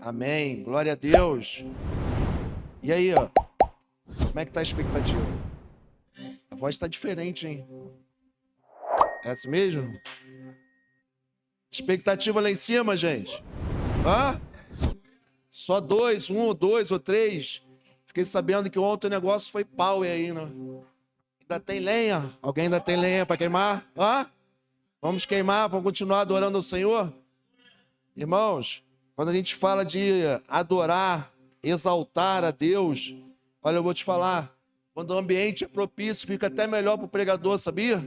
Amém. Glória a Deus. E aí, ó? Como é que tá a expectativa? A voz tá diferente, hein? É assim mesmo? Expectativa lá em cima, gente. Hã? Só dois, um ou dois ou três. Fiquei sabendo que ontem o negócio foi pau aí, né? Ainda tem lenha? Alguém ainda tem lenha para queimar? Hã? Vamos queimar, vamos continuar adorando ao Senhor? Irmãos, quando a gente fala de adorar, exaltar a Deus, olha, eu vou te falar, quando o ambiente é propício, fica até melhor para o pregador, sabia?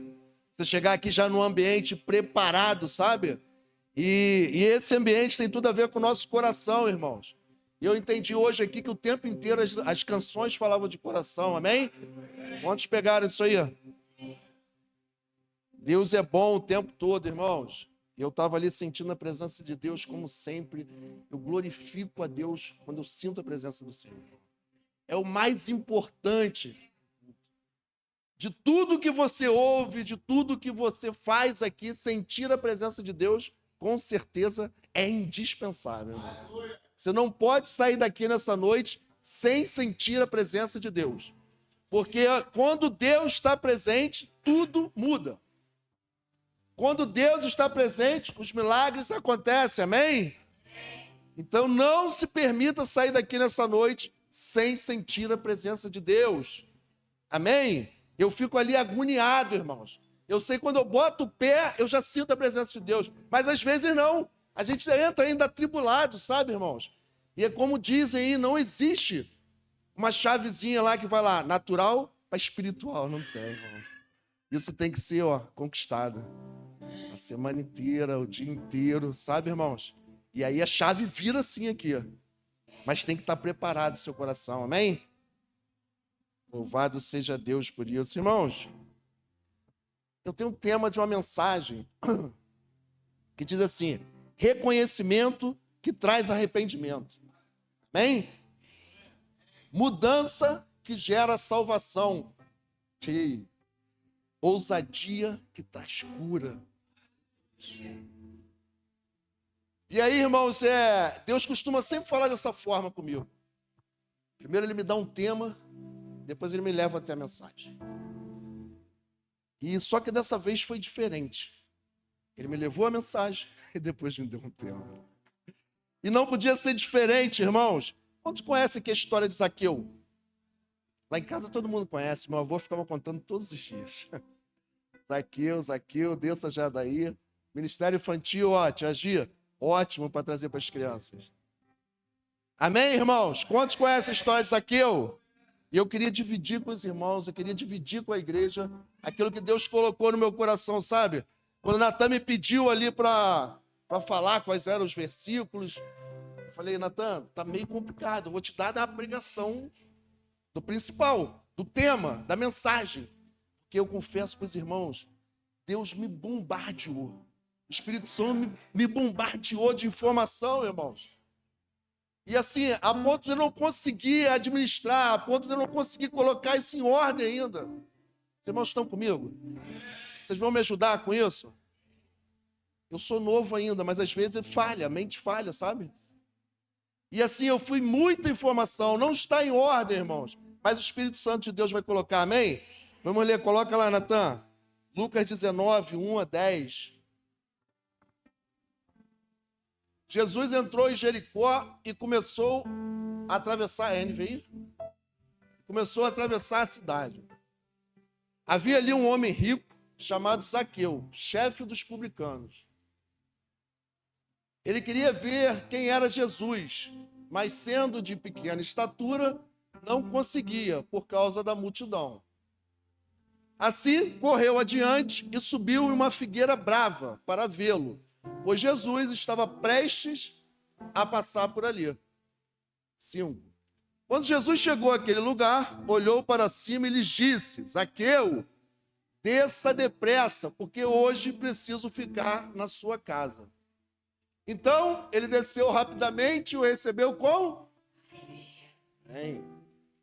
Você chegar aqui já num ambiente preparado, sabe? E esse ambiente tem tudo a ver com o nosso coração, irmãos. E eu entendi hoje aqui que o tempo inteiro as canções falavam de coração, amém? Quantos pegaram isso aí? Deus é bom o tempo todo, irmãos. Eu estava ali sentindo a presença de Deus, como sempre. Eu glorifico a Deus quando eu sinto a presença do Senhor. É o mais importante de tudo que você ouve, de tudo que você faz aqui, sentir a presença de Deus, com certeza é indispensável, irmão. Você não pode sair daqui nessa noite sem sentir a presença de Deus. Porque quando Deus está presente, tudo muda. Quando Deus está presente, os milagres acontecem, amém? Então não se permita sair daqui nessa noite sem sentir a presença de Deus, amém? Eu fico ali agoniado, irmãos. Eu sei quando eu boto o pé, eu já sinto a presença de Deus, mas às vezes não. A gente entra ainda atribulado, sabe, irmãos? E é como dizem aí, não existe uma chavezinha lá que vai lá, natural para espiritual, não tem, irmão. Isso tem que ser, conquistado. A semana inteira, o dia inteiro, sabe, irmãos? E aí a chave vira assim aqui, mas tem que estar preparado o seu coração, amém? Louvado seja Deus por isso, irmãos. Eu tenho um tema de uma mensagem que diz assim: reconhecimento que traz arrependimento, amém? Mudança que gera salvação, ousadia que traz cura. E aí, irmãos, Deus costuma sempre falar dessa forma comigo. Primeiro ele me dá um tema, depois ele me leva até a mensagem. E só que dessa vez foi diferente. Ele me levou a mensagem e depois me deu um tema. E não podia ser diferente, irmãos. Quantos conhecem aqui a história de Zaqueu? Lá em casa todo mundo conhece, meu avô ficava contando todos os dias. Zaqueu, desça já daí. Ministério infantil, tia Gia, ótimo para trazer para as crianças. Amém, irmãos? Quantos conhecem a história de Zaqueu? E eu queria dividir com os irmãos, eu queria dividir com a igreja aquilo que Deus colocou no meu coração, sabe? Quando Natan me pediu ali para falar quais eram os versículos, eu falei, Natan, tá meio complicado, eu vou te dar da pregação do principal, do tema, da mensagem. Porque eu confesso para os irmãos, Deus me bombardeou. O Espírito Santo me bombardeou de informação, irmãos. E assim, a ponto de eu não conseguir administrar, a ponto de eu não conseguir colocar isso em ordem ainda. Os irmãos estão comigo? Vocês vão me ajudar com isso? Eu sou novo ainda, mas às vezes falha, a mente falha, sabe? E assim, eu fui muita informação, não está em ordem, irmãos. Mas o Espírito Santo de Deus vai colocar, amém? Vamos ler, coloca lá, Natan. Lucas 19, 1 a 10. Jesus entrou em Jericó e começou a atravessar a NVI. Começou a atravessar a cidade. Havia ali um homem rico chamado Zaqueu, chefe dos publicanos. Ele queria ver quem era Jesus, mas sendo de pequena estatura, não conseguia por causa da multidão. Assim, correu adiante e subiu em uma figueira brava para vê-lo, pois Jesus estava prestes a passar por ali. 5. Quando Jesus chegou àquele lugar, olhou para cima e lhes disse: Zaqueu, desça depressa, porque hoje preciso ficar na sua casa. Então, ele desceu rapidamente e o recebeu com...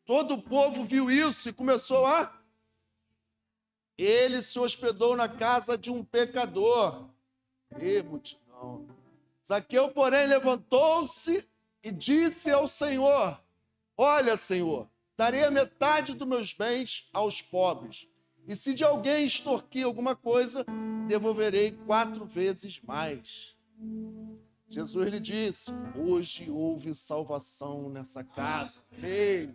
Todo o povo viu isso e começou a... Ele se hospedou na casa de um pecador. Multidão. Zaqueu, porém, levantou-se e disse ao Senhor: olha, Senhor, darei a metade dos meus bens aos pobres. E se de alguém extorquir alguma coisa, devolverei 4 vezes mais. Jesus lhe disse: hoje houve salvação nessa casa. Ei,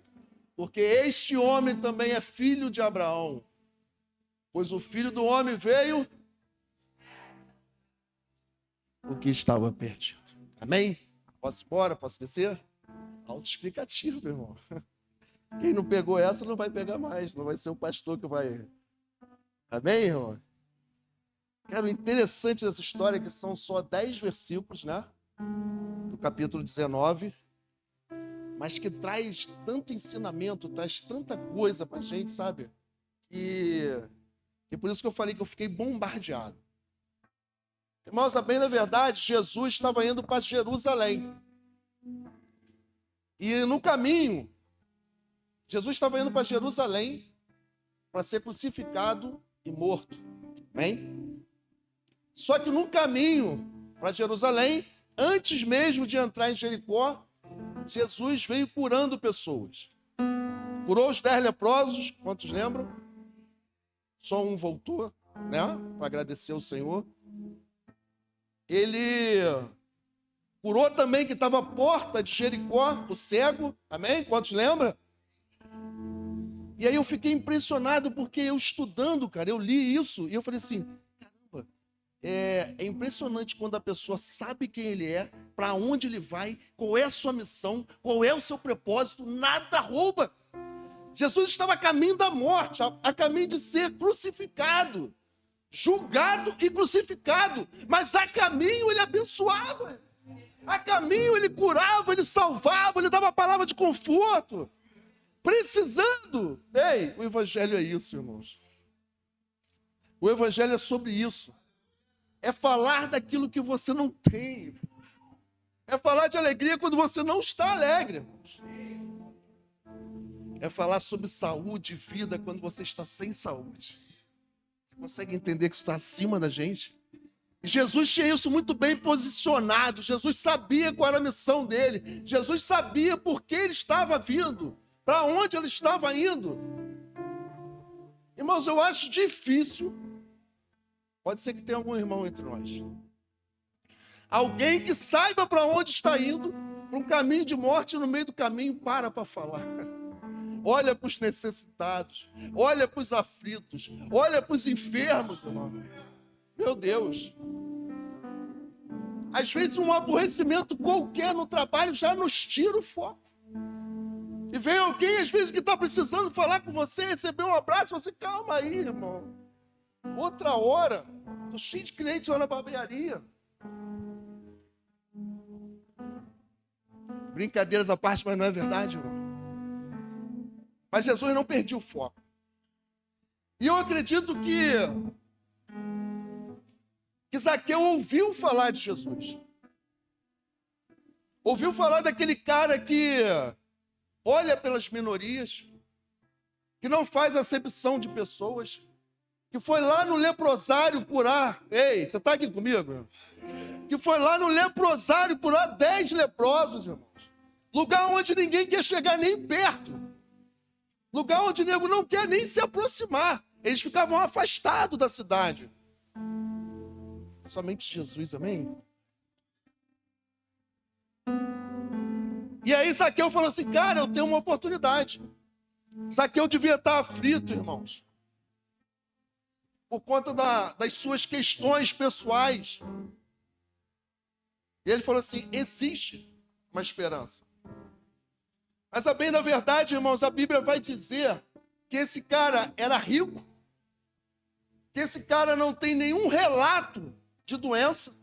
porque este homem também é filho de Abraão. Pois o Filho do Homem veio o que estava perdido. Amém? Posso ir embora? Posso descer? Autoexplicativo, meu irmão. Quem não pegou essa não vai pegar mais. Não vai ser o pastor que vai... Amém, irmão? Cara, o interessante dessa história é que são só 10 versículos, né? Do capítulo 19. Mas que traz tanto ensinamento, traz tanta coisa pra gente, sabe? E por isso que eu falei que eu fiquei bombardeado. Irmãos, a bem da verdade, Jesus estava indo para Jerusalém. E no caminho, Jesus estava indo para Jerusalém para ser crucificado e morto. Amém? Só que no caminho para Jerusalém, antes mesmo de entrar em Jericó, Jesus veio curando pessoas. Curou os 10 leprosos, quantos lembram? Só um voltou, né? Para agradecer ao Senhor. Ele curou também que estava à porta de Jericó, o cego. Amém? Quantos lembram? E aí eu fiquei impressionado porque eu estudando, cara, eu li isso e eu falei assim, caramba, é impressionante quando a pessoa sabe quem ele é, para onde ele vai, qual é a sua missão, qual é o seu propósito, nada rouba. Jesus estava a caminho da morte, a caminho de ser crucificado, julgado e crucificado, mas a caminho ele abençoava, a caminho ele curava, ele salvava, ele dava a palavra de conforto. Precisando. Ei, o evangelho é isso, irmãos. O evangelho é sobre isso. É falar daquilo que você não tem. É falar de alegria quando você não está alegre, irmãos. É falar sobre saúde e vida quando você está sem saúde. Você consegue entender que isso está acima da gente? E Jesus tinha isso muito bem posicionado. Jesus sabia qual era a missão dele. Jesus sabia por que ele estava vindo. Para onde ele estava indo? Irmãos, eu acho difícil. Pode ser que tenha algum irmão entre nós. Alguém que saiba para onde está indo, para um caminho de morte, e no meio do caminho para falar. Olha para os necessitados, olha para os aflitos, olha para os enfermos, irmão. Meu Deus. Às vezes um aborrecimento qualquer no trabalho já nos tira o foco. E vem alguém, às vezes, que está precisando falar com você, receber um abraço, você, calma aí, irmão. Outra hora, estou cheio de clientes lá na barbearia. Brincadeiras à parte, mas não é verdade, irmão. Mas Jesus não perdia o foco. E eu acredito que Zaqueu ouviu falar de Jesus. Ouviu falar daquele cara que olha pelas minorias, que não faz acepção de pessoas, que foi lá no leprosário curar. Ei, você está aqui comigo? Irmão? Que foi lá no leprosário curar 10 leprosos, irmãos. Lugar onde ninguém quer chegar nem perto. Lugar onde o nego não quer nem se aproximar. Eles ficavam afastados da cidade. Somente Jesus, amém? E aí Zaqueu falou assim, cara, eu tenho uma oportunidade. Zaqueu devia estar aflito, irmãos. Por conta das suas questões pessoais. E ele falou assim, existe uma esperança. Mas a bem da verdade, irmãos, a Bíblia vai dizer que esse cara era rico, que esse cara não tem nenhum relato de doença.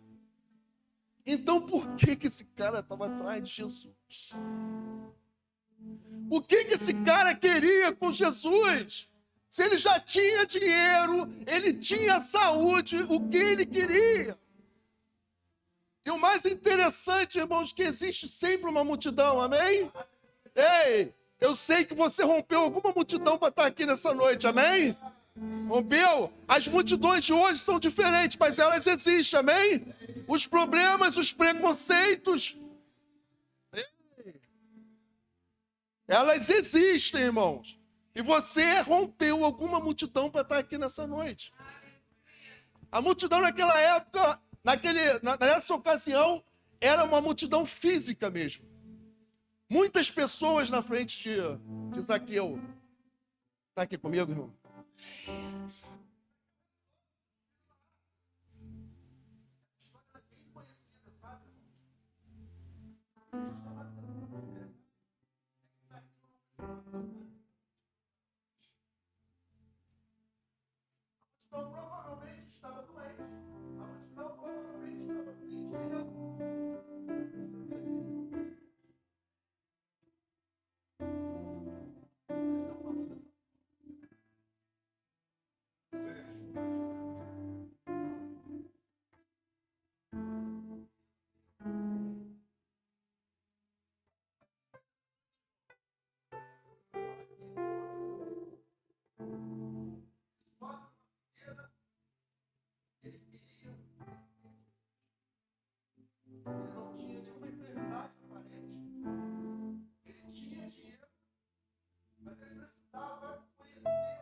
Então, por que esse cara estava atrás de Jesus? O que esse cara queria com Jesus? Se ele já tinha dinheiro, ele tinha saúde, o que ele queria? E o mais interessante, irmãos, que existe sempre uma multidão, amém? Ei, eu sei que você rompeu alguma multidão para estar aqui nessa noite, amém? Rompeu? As multidões de hoje são diferentes, mas elas existem, amém? Os problemas, os preconceitos. Elas existem, irmãos. E você rompeu alguma multidão para estar aqui nessa noite. A multidão naquela época, nessa ocasião, era uma multidão física mesmo. Muitas pessoas na frente de Zaqueu. Está aqui comigo, irmão? Provavelmente estava doente. A multidão provavelmente estava sentindo. Ele não tinha nenhuma enfermidade aparente. Ele tinha dinheiro, mas ele precisava conhecer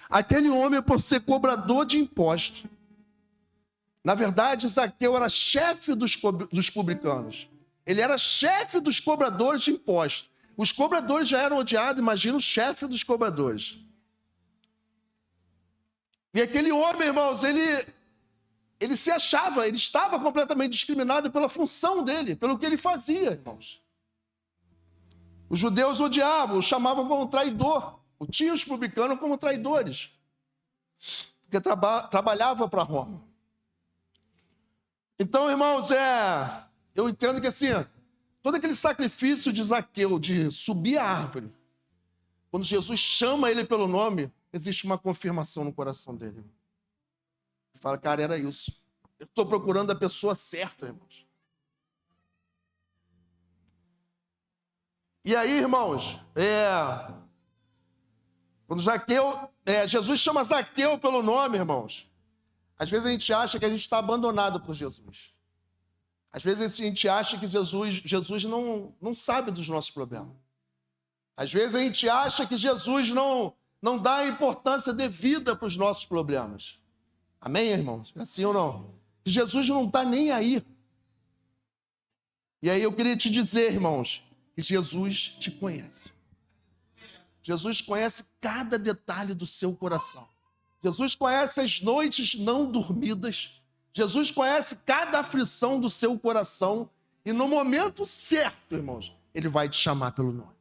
aquele homem, por ser cobrador de imposto. Na verdade, Zaqueu era chefe dos publicanos. Ele era chefe dos cobradores de imposto. Os cobradores já eram odiados, imagina o chefe dos cobradores. E aquele homem, irmãos, ele se achava, ele estava completamente discriminado pela função dele, pelo que ele fazia, irmãos. Os judeus odiavam, o chamavam como traidor. Tinham os publicanos como traidores, porque trabalhava para Roma. Então, irmãos, eu entendo que assim, todo aquele sacrifício de Zaqueu, de subir a árvore, quando Jesus chama ele pelo nome, existe uma confirmação no coração dele. Ele fala, cara, era isso. Eu estou procurando a pessoa certa, irmãos. E aí, irmãos, quando Jesus chama Zaqueu pelo nome, irmãos, às vezes a gente acha que a gente está abandonado por Jesus. Às vezes a gente acha que Jesus não sabe dos nossos problemas. Às vezes a gente acha que Jesus não dá a importância devida para os nossos problemas. Amém, irmãos? É assim ou não? Que Jesus não está nem aí. E aí eu queria te dizer, irmãos, que Jesus te conhece. Jesus conhece cada detalhe do seu coração. Jesus conhece as noites não dormidas. Jesus conhece cada aflição do seu coração. E no momento certo, irmãos, ele vai te chamar pelo nome.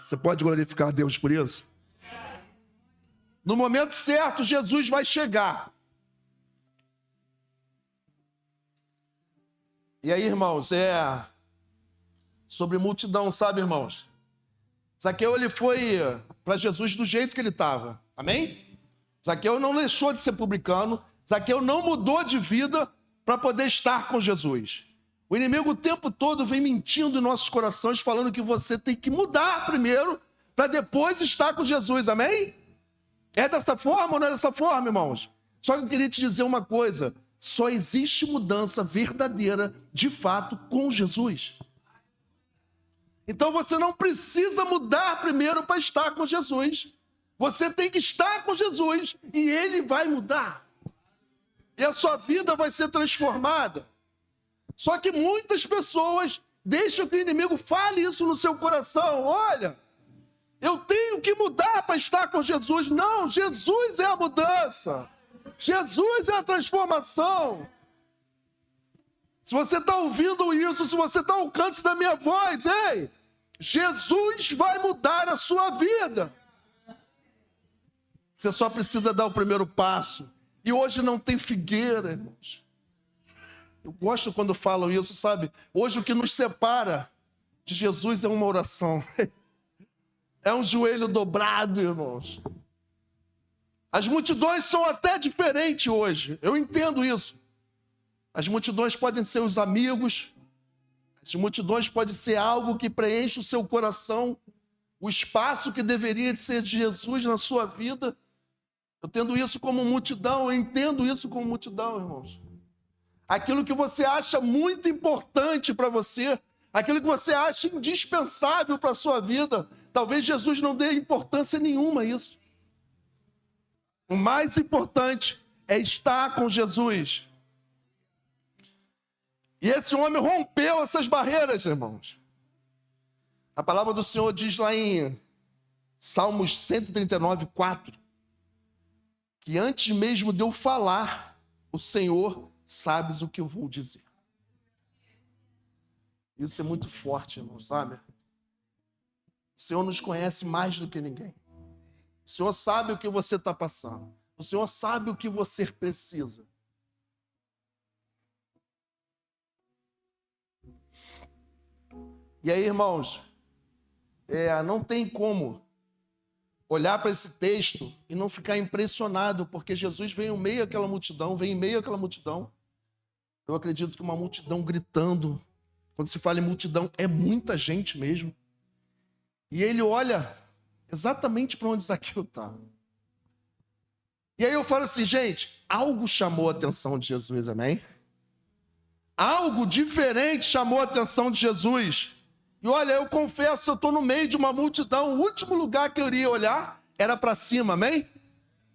Você pode glorificar a Deus por isso? No momento certo, Jesus vai chegar. E aí, irmãos, sobre multidão, sabe, irmãos? Zaqueu, ele foi para Jesus do jeito que ele estava. Amém? Zaqueu não deixou de ser publicano. Zaqueu não mudou de vida para poder estar com Jesus. O inimigo o tempo todo vem mentindo em nossos corações, falando que você tem que mudar primeiro para depois estar com Jesus. Amém? É dessa forma ou não é dessa forma, irmãos? Só que eu queria te dizer uma coisa. Só existe mudança verdadeira, de fato, com Jesus. Então você não precisa mudar primeiro para estar com Jesus. Você tem que estar com Jesus e Ele vai mudar. E a sua vida vai ser transformada. Só que muitas pessoas deixam que o inimigo fale isso no seu coração. Olha, eu tenho que mudar para estar com Jesus. Não, Jesus é a mudança. Jesus é a transformação. Se você está ouvindo isso, se você está ao alcance da minha voz, ei, Jesus vai mudar a sua vida. Você só precisa dar o primeiro passo E hoje não tem figueira, irmãos. Eu gosto quando falam isso, sabe? Hoje o que nos separa de Jesus é uma oração. É um joelho dobrado, irmãos. As multidões são até diferentes hoje. Eu entendo isso. As multidões podem ser os amigos. As multidões podem ser algo que preenche o seu coração. O espaço que deveria ser de Jesus na sua vida. Eu tendo isso como multidão, eu entendo isso como multidão, irmãos. Aquilo que você acha muito importante para você, aquilo que você acha indispensável para a sua vida, talvez Jesus não dê importância nenhuma a isso. O mais importante é estar com Jesus. E esse homem rompeu essas barreiras, irmãos. A palavra do Senhor diz lá em Salmos 139, 4, que antes mesmo de eu falar, o Senhor sabes o que eu vou dizer. Isso é muito forte, irmão, sabe? O Senhor nos conhece mais do que ninguém. O Senhor sabe o que você está passando. O Senhor sabe o que você precisa. E aí, irmãos, não tem como olhar para esse texto e não ficar impressionado, porque Jesus veio em meio àquela multidão, Eu acredito que uma multidão gritando. Quando se fala em multidão, é muita gente mesmo. E ele olha exatamente para onde Zaqueu está. E aí eu falo assim, gente, algo chamou a atenção de Jesus, amém? Algo diferente chamou a atenção de Jesus. E olha, eu confesso, eu estou no meio de uma multidão. O último lugar que eu iria olhar era para cima, amém?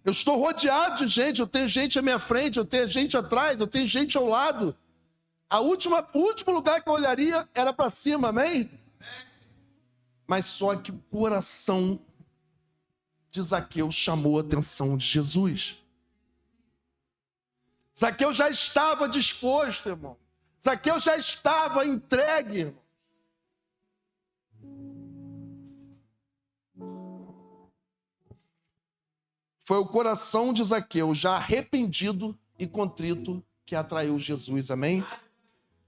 Eu estou rodeado de gente, eu tenho gente à minha frente, eu tenho gente atrás, eu tenho gente ao lado. O último lugar que eu olharia era para cima, amém? Mas só que o coração de Zaqueu chamou a atenção de Jesus. Zaqueu já estava disposto, irmão. Zaqueu já estava entregue, irmão. Foi o coração de Zaqueu, já arrependido e contrito, que atraiu Jesus, amém?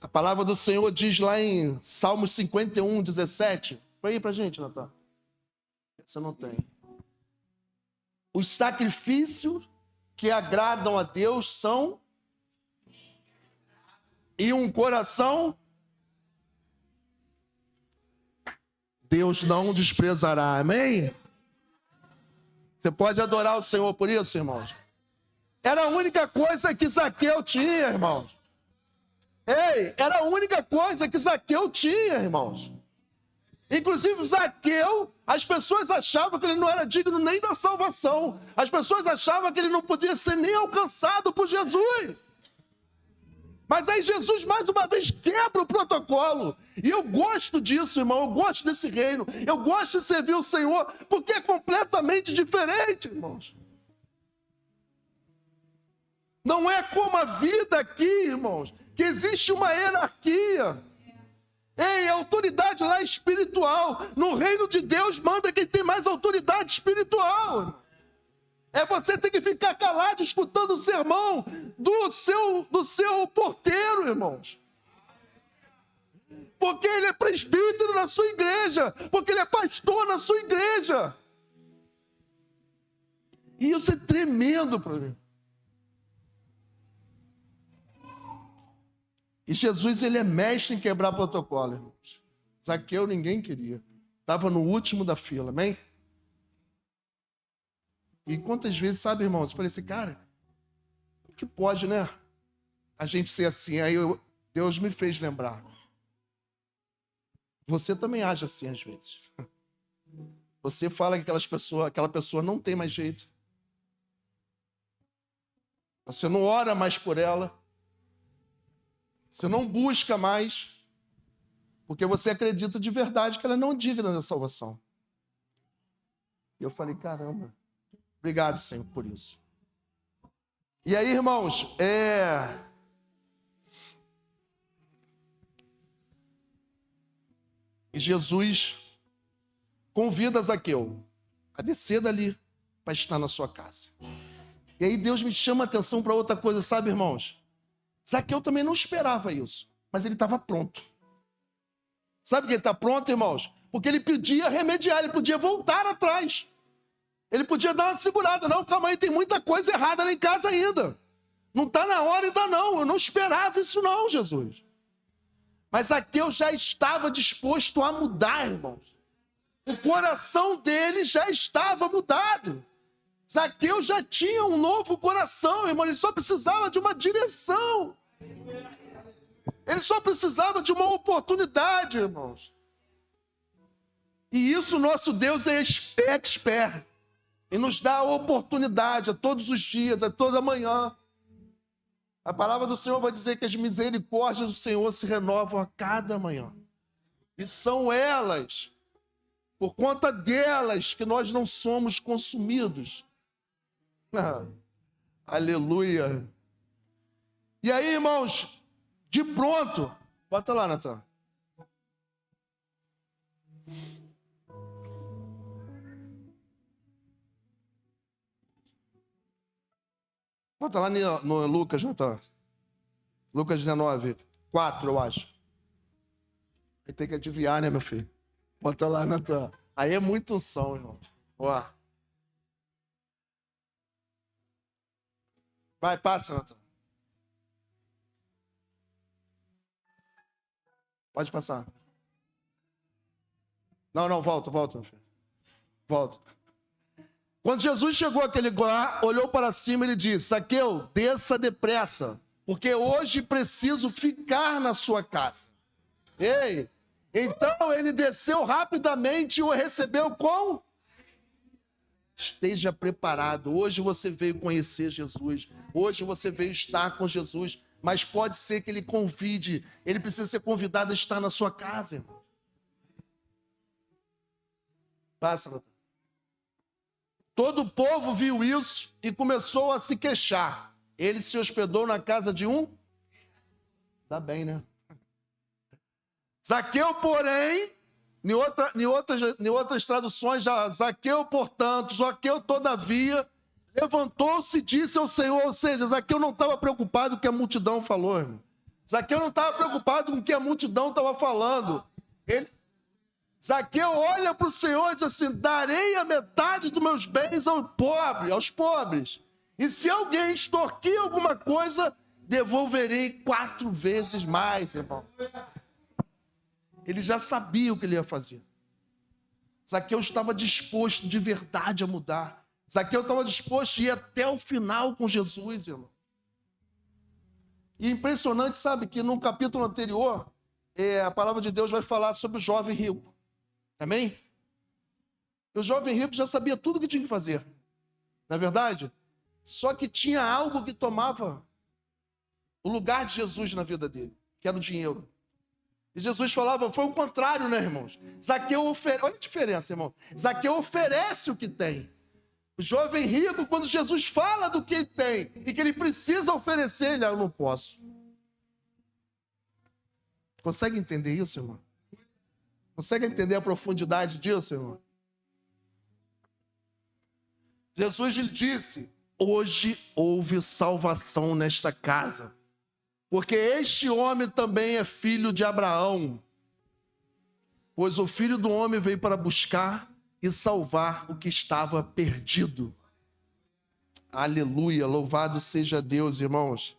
A palavra do Senhor diz lá em Salmos 51, 17. Põe aí pra gente, Natan. Você não tem. Os sacrifícios que agradam a Deus são e um coração Deus não desprezará, amém? Você pode adorar o Senhor por isso, irmãos? Era a única coisa que Zaqueu tinha, irmãos. Ei, era a única coisa que Zaqueu tinha, irmãos. Inclusive, Zaqueu, as pessoas achavam que ele não era digno nem da salvação. As pessoas achavam que ele não podia ser nem alcançado por Jesus. Mas aí Jesus, mais uma vez, quebra o protocolo. E eu gosto disso, irmão. Eu gosto desse reino. Eu gosto de servir o Senhor, porque é completamente diferente, irmãos. Não é como a vida aqui, irmãos, que existe uma hierarquia. Ei, a autoridade lá é espiritual. No reino de Deus, manda quem tem mais autoridade espiritual, irmão. É você ter que ficar calado escutando o sermão do seu porteiro, irmãos. Porque ele é presbítero na sua igreja. Porque ele é pastor na sua igreja. E isso é tremendo para mim. E Jesus, ele é mestre em quebrar protocolo, irmãos. Zaqueu ninguém queria. Estava no último da fila, amém? E quantas vezes, sabe, irmãos, eu falei assim, cara, o que pode, né? A gente ser assim. Aí Deus me fez lembrar. Você também age assim às vezes. Você fala que aquela pessoa não tem mais jeito. Você não ora mais por ela. Você não busca mais. Porque você acredita de verdade que ela não é digna da salvação. E eu falei, caramba. Obrigado, Senhor, por isso. E aí, irmãos, E Jesus convida Zaqueu a descer dali para estar na sua casa. E aí Deus me chama a atenção para outra coisa, sabe, irmãos? Zaqueu também não esperava isso, mas ele estava pronto. Sabe que ele está pronto, irmãos? Porque ele podia remediar, ele podia voltar atrás. Ele podia dar uma segurada. Não, calma aí, tem muita coisa errada lá em casa ainda. Não está na hora ainda não. Eu não esperava isso não, Jesus. Mas Zaqueu já estava disposto a mudar, irmãos. O coração dele já estava mudado. Zaqueu já tinha um novo coração, irmão. Ele só precisava de uma direção. Ele só precisava de uma oportunidade, irmãos. E isso nosso Deus é expert. E nos dá a oportunidade a todos os dias, a toda manhã. A palavra do Senhor vai dizer que as misericórdias do Senhor se renovam a cada manhã. E são elas, por conta delas, que nós não somos consumidos. Aleluia. E aí, irmãos, de pronto, bota lá, Natan. Bota lá no Lucas, Natan. Lucas 19, 4, eu acho. Aí tem que adivinhar, né, meu filho? Bota lá, Natan. Aí é muito unção, irmão. Ó. Vai, passa, Natan. Pode passar. Não, volta, meu filho. Volta. Quando Jesus chegou àquele lugar, olhou para cima e ele disse: Zaqueu, desça depressa, porque hoje preciso ficar na sua casa. Ei, então ele desceu rapidamente e o recebeu com... Esteja preparado. Hoje você veio conhecer Jesus. Hoje você veio estar com Jesus. Mas pode ser que ele convide. Ele precisa ser convidado a estar na sua casa, irmão. Passa, Natan. Todo o povo viu isso e começou a se queixar. Ele se hospedou na casa de um... Dá bem, né? Zaqueu, porém, em outras traduções, já Zaqueu, portanto, Zaqueu, todavia, levantou-se e disse ao Senhor, ou seja, Zaqueu não estava preocupado com o que a multidão falou, irmão. Zaqueu não estava preocupado com o que a multidão estava falando. Zaqueu olha para o Senhor e diz assim: darei a metade dos meus bens aos pobres. E se alguém extorquir alguma coisa, devolverei 4 vezes mais, irmão. Ele já sabia o que ele ia fazer. Zaqueu estava disposto de verdade a mudar. Zaqueu estava disposto a ir até o final com Jesus, irmão. E impressionante, sabe, que no capítulo anterior, a palavra de Deus vai falar sobre o jovem rico. Amém? O jovem rico já sabia tudo o que tinha que fazer. Não é verdade? Só que tinha algo que tomava o lugar de Jesus na vida dele, que era o dinheiro. E Jesus falava, foi o contrário, né, irmãos? Zaqueu oferece, olha a diferença, irmão. Zaqueu oferece o que tem. O jovem rico, quando Jesus fala do que ele tem e que ele precisa oferecer, ele, eu não posso. Consegue entender isso, irmão? Consegue entender a profundidade disso, irmão? Jesus lhe disse, hoje houve salvação nesta casa, porque este homem também é filho de Abraão, pois o Filho do Homem veio para buscar e salvar o que estava perdido. Aleluia, louvado seja Deus, irmãos.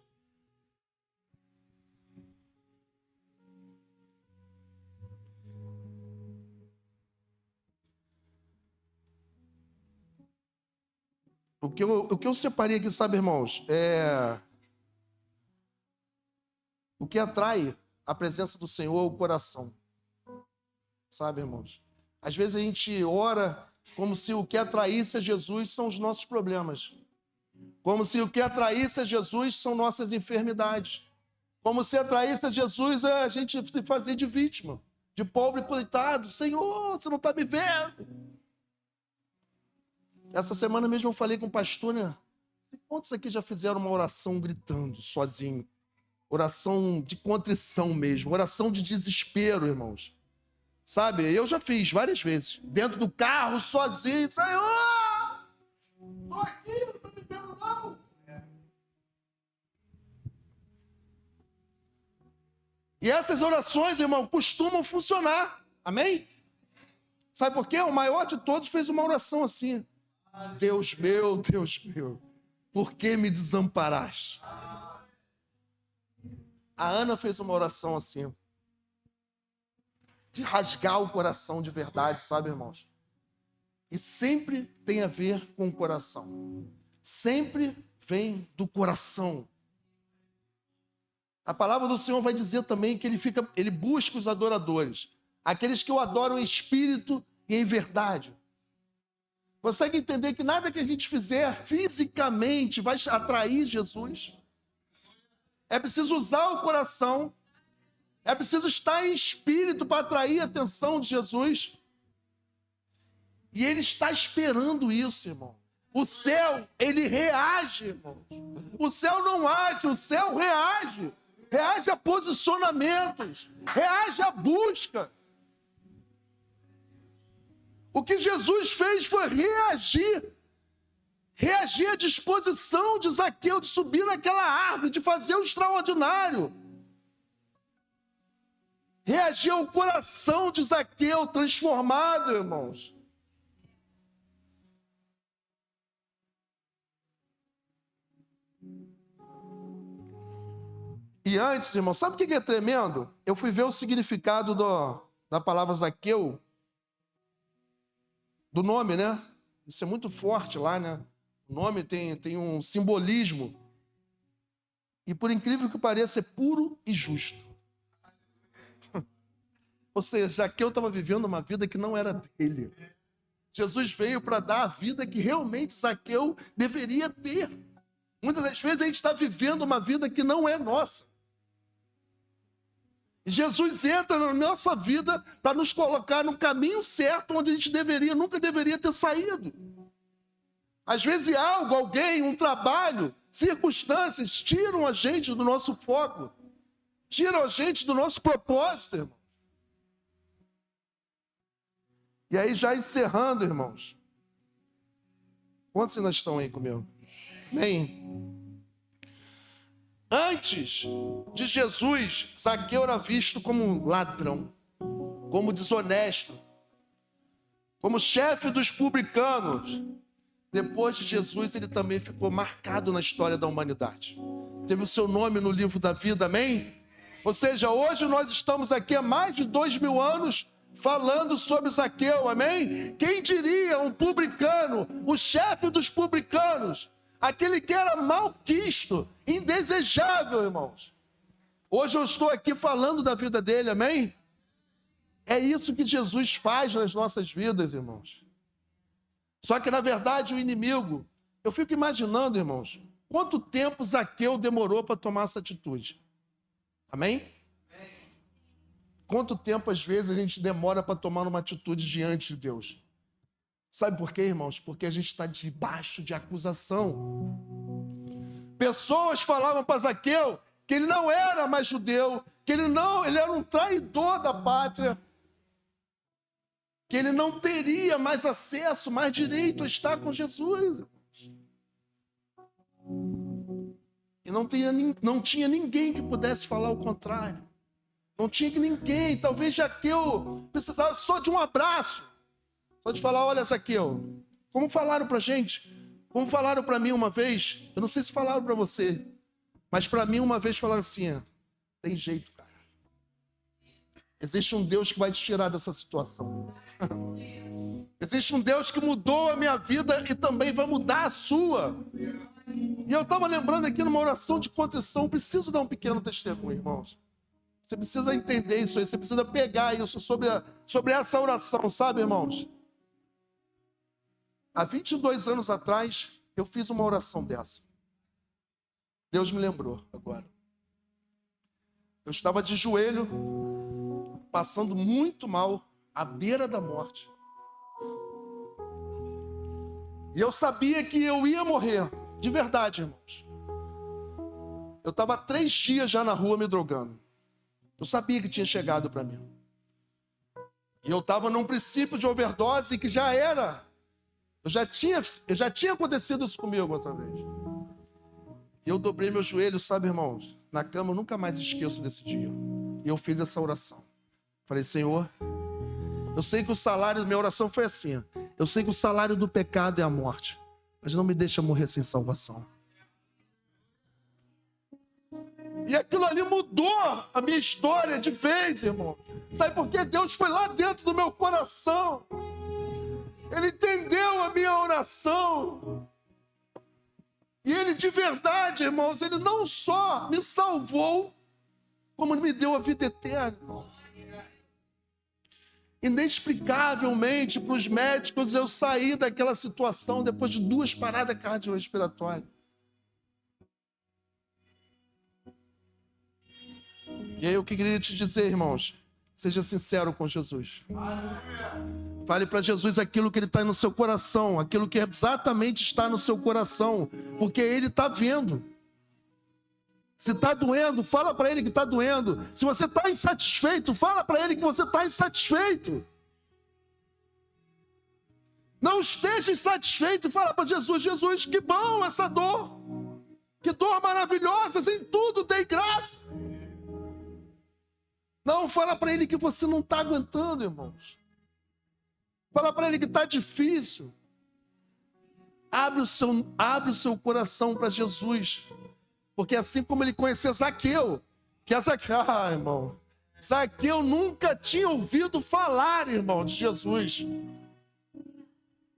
O que eu separei aqui, sabe, irmãos, o que atrai a presença do Senhor é o coração. Sabe, irmãos? Às vezes a gente ora como se o que atraísse a Jesus são os nossos problemas. Como se o que atraísse a Jesus são nossas enfermidades. Como se atraísse a Jesus a gente se fazer de vítima, de pobre coitado. Senhor, você não está me vendo? Essa semana mesmo eu falei com o pastor, né? Quantos aqui já fizeram uma oração gritando, sozinho? Oração de contrição mesmo, oração de desespero, irmãos. Sabe, eu já fiz várias vezes. Dentro do carro, sozinho, Senhor! Estou aqui, não estou me vendo não. E essas orações, irmão, costumam funcionar. Amém? Sabe por quê? O maior de todos fez uma oração assim. Deus meu, por que me desamparaste? A Ana fez uma oração assim. De rasgar o coração de verdade, sabe, irmãos? E sempre tem a ver com o coração. Sempre vem do coração. A palavra do Senhor vai dizer também que ele busca os adoradores, aqueles que o adoram em espírito e em verdade. Consegue entender que nada que a gente fizer fisicamente vai atrair Jesus? É preciso usar o coração, é preciso estar em espírito para atrair a atenção de Jesus. E ele está esperando isso, irmão. O céu, ele reage, irmão. O céu não age, o céu reage. Reage a posicionamentos, reage à busca. O que Jesus fez foi reagir à disposição de Zaqueu de subir naquela árvore, de fazer o extraordinário. Reagir ao coração de Zaqueu transformado, irmãos. E antes, irmão, sabe o que é tremendo? Eu fui ver o significado da palavra Zaqueu, do nome, né? Isso é muito forte lá, né? O nome tem um simbolismo. E por incrível que pareça, é puro e justo. Ou seja, Zaqueu estava vivendo uma vida que não era dele. Jesus veio para dar a vida que realmente Zaqueu deveria ter. Muitas das vezes a gente está vivendo uma vida que não é nossa. Jesus entra na nossa vida para nos colocar no caminho certo, onde a gente nunca deveria ter saído. Às vezes algo, alguém, um trabalho, circunstâncias tiram a gente do nosso foco, tiram a gente do nosso propósito, irmão. E aí, já encerrando, irmãos. Quantos ainda estão aí comigo? Amém? Antes de Jesus, Zaqueu era visto como um ladrão, como desonesto, como chefe dos publicanos. Depois de Jesus, ele também ficou marcado na história da humanidade. Teve o seu nome no livro da vida, amém? Ou seja, hoje nós estamos aqui há mais de 2000 anos falando sobre Zaqueu, amém? Quem diria um publicano, o chefe dos publicanos, aquele que era malquisto, indesejável, irmãos. Hoje eu estou aqui falando da vida dele, amém? É isso que Jesus faz nas nossas vidas, irmãos. Só que, na verdade, o inimigo... Eu fico imaginando, irmãos, quanto tempo Zaqueu demorou para tomar essa atitude. Amém? Quanto tempo, às vezes, a gente demora para tomar uma atitude diante de Deus? Sabe por quê, irmãos? Porque a gente está debaixo de acusação. Pessoas falavam para Zaqueu que ele não era mais judeu, que ele era um traidor da pátria, que ele não teria mais acesso, mais direito a estar com Jesus. E não tinha ninguém que pudesse falar o contrário. Não tinha ninguém. Talvez Zaqueu precisava só de um abraço. Só de falar, olha, Zaqueu, como falaram pra gente, como falaram pra mim uma vez, eu não sei se falaram pra você, mas pra mim uma vez falaram assim, tem jeito, cara. Existe um Deus que vai te tirar dessa situação. Existe um Deus que mudou a minha vida e também vai mudar a sua. E eu estava lembrando aqui numa oração de contrição, preciso dar um pequeno testemunho, irmãos. Você precisa entender isso aí, você precisa pegar isso sobre essa oração, sabe, irmãos? Há 22 anos atrás, eu fiz uma oração dessa. Deus me lembrou agora. Eu estava de joelho, passando muito mal, à beira da morte. E eu sabia que eu ia morrer, de verdade, irmãos. Eu estava 3 dias já na rua me drogando. Eu sabia que tinha chegado para mim. E eu estava num princípio de overdose que já era. Já tinha acontecido isso comigo outra vez. E eu dobrei meu joelho, sabe, irmãos? Na cama, eu nunca mais esqueço desse dia. E eu fiz essa oração. Falei, Senhor, eu sei que o salário, minha oração foi assim, eu sei que o salário do pecado é a morte, mas não me deixa morrer sem salvação. E aquilo ali mudou a minha história de vez, irmão. Sabe por quê? Deus foi lá dentro do meu coração. Ele entendeu a minha oração. E Ele de verdade, irmãos, Ele não só me salvou, como me deu a vida eterna, irmão. Inexplicavelmente, para os médicos, eu saí daquela situação depois de 2 paradas cardiorrespiratórias. E aí eu queria te dizer, irmãos, seja sincero com Jesus. Fale para Jesus aquilo que Ele está no seu coração, aquilo que exatamente está no seu coração, porque Ele está vendo. Se está doendo, fala para Ele que está doendo. Se você está insatisfeito, fala para Ele que você está insatisfeito. Não esteja insatisfeito, fala para Jesus, Jesus, que bom essa dor. Que dor maravilhosa, em tudo dei graça. Não, fala para Ele que você não está aguentando, irmãos. Fala para Ele que está difícil. Abre o seu coração para Jesus. Porque assim como Ele conheceu Zaqueu, que é Zaqueu, irmão, Zaqueu nunca tinha ouvido falar, irmão, de Jesus.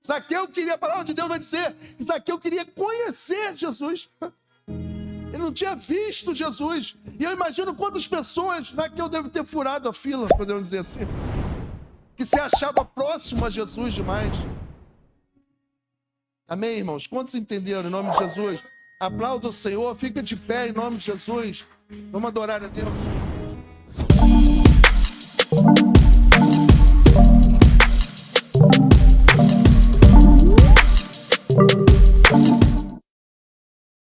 Zaqueu queria, a palavra de Deus vai dizer, que Zaqueu queria conhecer Jesus. Ele não tinha visto Jesus. E eu imagino quantas pessoas Zaqueu deve ter furado a fila, podemos dizer assim, que se achava próximo a Jesus demais. Amém, irmãos? Quantos entenderam em nome de Jesus? Aplauda o Senhor, fica de pé em nome de Jesus. Vamos adorar a Deus.